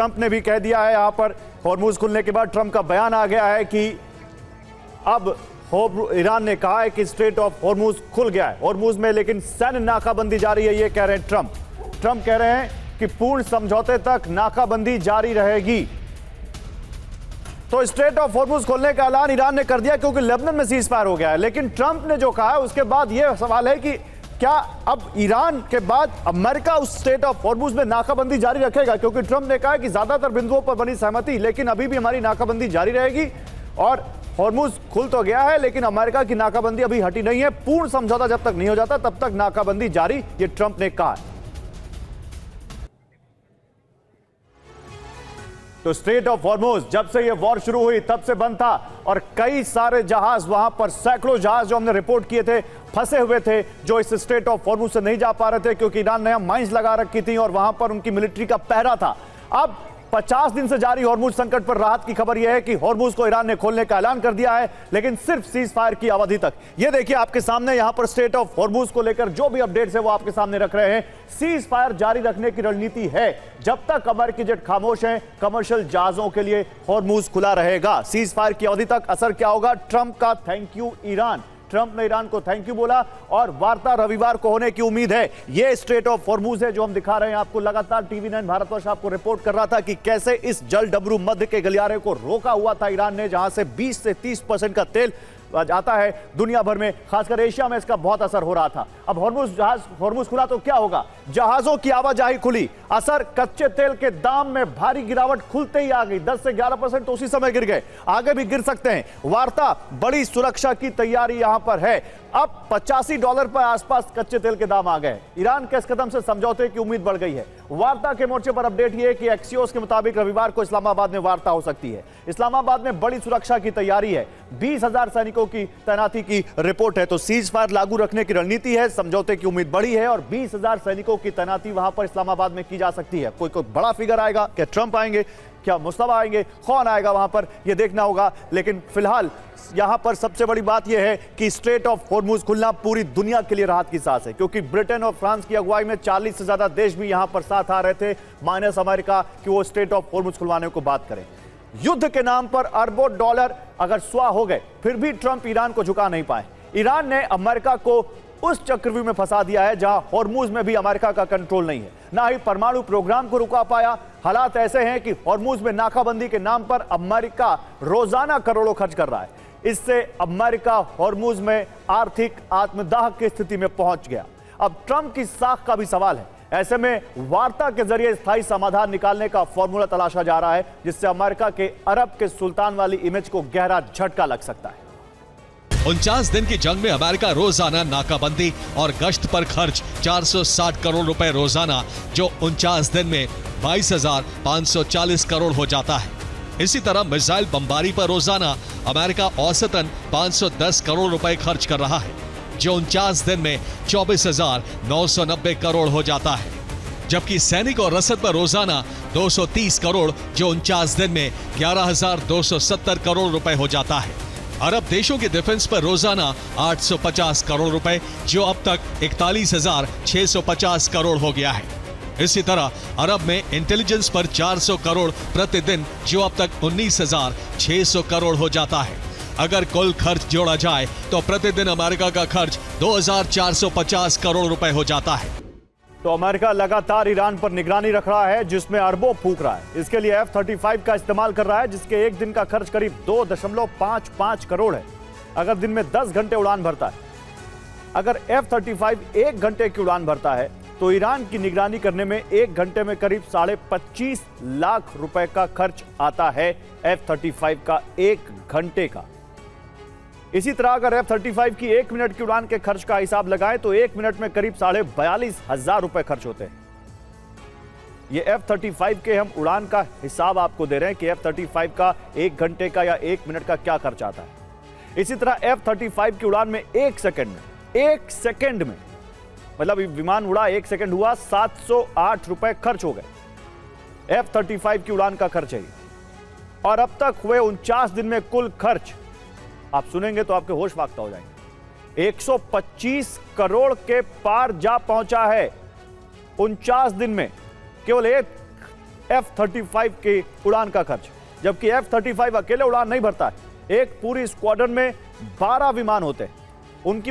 Trump ने भी कह दिया है, यहां पर हॉर्मुज खुलने के बाद ट्रंप का बयान आ गया है कि अब ईरान ने कहा है कि स्ट्रेट ऑफ हॉर्मुज खुल गया है हॉर्मुज में, लेकिन सैन्य नाकाबंदी जारी है, ये कह रहे हैं ट्रंप कह रहे हैं कि पूर्ण समझौते तक नाकाबंदी जारी रहेगी। तो स्ट्रेट ऑफ हॉर्मुज खोलने का ऐलान ईरान ने कर दिया क्योंकि लेबनान में सीज फायर हो गया है, लेकिन ट्रंप ने जो कहा है उसके बाद यह सवाल है कि क्या अब ईरान के बाद अमेरिका उस स्ट्रेट ऑफ हॉर्मुज में नाकाबंदी जारी रखेगा, क्योंकि ट्रंप ने कहा है कि ज्यादातर बिंदुओं पर बनी सहमति, लेकिन अभी भी हमारी नाकाबंदी जारी रहेगी और हॉर्मुज खुल तो गया है लेकिन अमेरिका की नाकाबंदी अभी हटी नहीं है, पूर्ण समझौता जब तक नहीं हो जाता तब तक नाकाबंदी जारी, ये ट्रंप ने कहा है। तो स्ट्रेट ऑफ हॉर्मुज जब से ये वॉर शुरू हुई तब से बंद था और कई सारे जहाज वहां पर, सैकड़ों जहाज जो हमने रिपोर्ट किए थे फंसे हुए थे, जो इस स्ट्रेट ऑफ हॉर्मुज से नहीं जा पा रहे थे क्योंकि ईरान ने माइंस लगा रखी थी और वहां पर उनकी मिलिट्री का पहरा था। अब 50 दिन से जारी हॉर्मुज संकट पर राहत की खबर यह है कि हॉर्मुज को ईरान ने खोलने का ऐलान कर दिया है, लेकिन सिर्फ सीज फायर की अवधि तक। यह देखिए आपके सामने यहां पर स्ट्रेट ऑफ हॉर्मुज को लेकर जो भी अपडेट्स है वो आपके सामने रख रहे हैं। सीज फायर जारी रखने की रणनीति है, जब तक अमेरिकी जेट खामोश हैं कमर्शियल जहाजों के लिए हॉर्मुज खुला रहेगा। सीज फायर की अवधि तक असर क्या होगा? ट्रंप का थैंक यू ईरान, ट्रंप ने ईरान को थैंक यू बोला और वार्ता रविवार को होने की उम्मीद है। यह स्ट्रेट ऑफ हॉर्मुज है जो हम दिखा रहे हैं आपको, लगातार टीवी9 भारतवर्ष आपको रिपोर्ट कर रहा था कि कैसे इस जल डबरू मध्य के गलियारे को रोका हुआ था ईरान ने, जहां से 20 से 30% का तेल जाता है दुनिया भर में, खासकर एशिया में इसका बहुत असर हो रहा था। अब हॉर्मुज खुला तो क्या होगा? जहाजों की आवाजाही खुली, असर कच्चे तेल के दाम में भारी गिरावट खुलते ही आ गई, 10 से 11% तो उसी समय गिर गए, आगे भी गिर सकते हैं। वार्ता, बड़ी सुरक्षा की तैयारी यहां पर है। अब $85 पर आसपास कच्चे तेल के दाम आ गए, ईरान के इस कदम से समझौते की उम्मीद बढ़ गई है। वार्ता के मोर्चे पर अपडेट यह है कि एक्सियोस के मुताबिक रविवार को इस्लामाबाद में वार्ता हो सकती है। इस्लामाबाद में बड़ी सुरक्षा की तैयारी है, 20,000 सैनिकों की तैनाती की रिपोर्ट है। तो सीज फायर लागू रखने की रणनीति है, समझौते की उम्मीद बढ़ी है और 20,000 सैनिकों की तैनाती वहां पर इस्लामाबाद में की जा सकती है। कोई बड़ा फिगर आएगा, क्या ट्रंप आएंगे, क्या मुस्तफा आएंगे, कौन आएगा वहां पर, यह देखना होगा। लेकिन फिलहाल यहां पर सबसे बड़ी बात यह है कि स्ट्रेट ऑफ हॉर्मुज खुलना पूरी दुनिया के लिए राहत की सांस है, क्योंकि ब्रिटेन और फ्रांस की अगुवाई में 40 से ज्यादा देश भी यहां पर साथ आ रहे थे, माइनस अमेरिका, कि वो स्ट्रेट ऑफ हॉर्मुज खुलवाने को बात करें। युद्ध के नाम पर अरबों डॉलर अगर स्वाह हो गए फिर भी ट्रंप ईरान को झुका नहीं पाए। ईरान ने अमेरिका को उस चक्रव्यूह में फंसा दिया है जहां हॉर्मुज में भी अमेरिका का कंट्रोल नहीं है, ना ही परमाणु प्रोग्राम को रुका पाया। हालात ऐसे हैं कि हॉर्मुज में नाकाबंदी के नाम पर अमेरिका रोजाना करोड़ों खर्च कर रहा है। इससे अमेरिका हॉर्मुज में आर्थिक आत्मदाह की स्थिति में पहुंच गया। अब ट्रंप की साख का भी सवाल है, ऐसे में वार्ता के जरिए स्थायी समाधान निकालने का फॉर्मूला तलाशा जा रहा है, जिससे अमेरिका के अरब के सुल्तान वाली इमेज को गहरा झटका लग सकता है। 49 दिन की जंग में अमेरिका रोजाना नाकाबंदी और गश्त पर खर्च 460 करोड़ रुपए रोजाना, जो 49 दिन में 22,540 करोड़ हो जाता है। इसी तरह मिसाइल बमबारी पर रोजाना अमेरिका औसतन 510 करोड़ रुपए खर्च कर रहा है, जो 49 दिन में 24,990 करोड़ हो जाता है। जबकि सैनिक और रसद पर रोजाना 230 करोड़, जो 49 दिन में 11,270 करोड़ रुपए हो जाता है। अरब देशों के डिफेंस पर रोजाना 850 करोड़ रुपए, जो अब तक 41,650 करोड़ हो गया है। इसी तरह अरब में इंटेलिजेंस पर 400 करोड़ प्रतिदिन, जो अब तक 19,600 करोड़ हो जाता है। अगर कुल खर्च जोड़ा जाए तो प्रतिदिन अमेरिका का खर्च 2,450 करोड़ रुपए हो जाता है। तो अमेरिका लगातार ईरान पर निगरानी रख रहा है, जिसमें अरबों फूंक रहा है। इसके लिए F-35 का इस्तेमाल कर रहा है, जिसके एक दिन का खर्च करीब 2.55 करोड़ है, अगर दिन में 10 घंटे उड़ान भरता है। अगर F-35 1 घंटे की उड़ान भरता है तो ईरान की निगरानी करने में 1 घंटे में करीब 25.5 लाख रुपए का खर्च आता है F-35 का 1 घंटे का। इसी तरह अगर F-35 की 1 मिनट की उड़ान के खर्च का हिसाब लगाएं तो 1 मिनट में करीब 42,500 रुपए खर्च होते हैं। ये F-35 के हम उड़ान का हिसाब आपको दे रहे हैं कि F-35 का 1 घंटे का या 1 मिनट का क्या खर्च आता है। इसी तरह F-35 की उड़ान में 1 सेकंड में मतलब विमान उड़ा 1 सेकंड हुआ, 708 रुपए खर्च हो गए। F-35 की उड़ान का खर्च है। और अब तक हुए 49 दिन में कुल खर्च आप सुनेंगे तो आपके होश फाख्ता हो जाएंगे, 125 करोड़ के पार जा पहुंचा है 49 दिन में। केवल एक F-35 की उड़ान का खर्च, जबकि F-35 अकेले उड़ान नहीं भरता है। एक पूरी स्क्वाड्रन में 12 विमान होते हैं। उनकी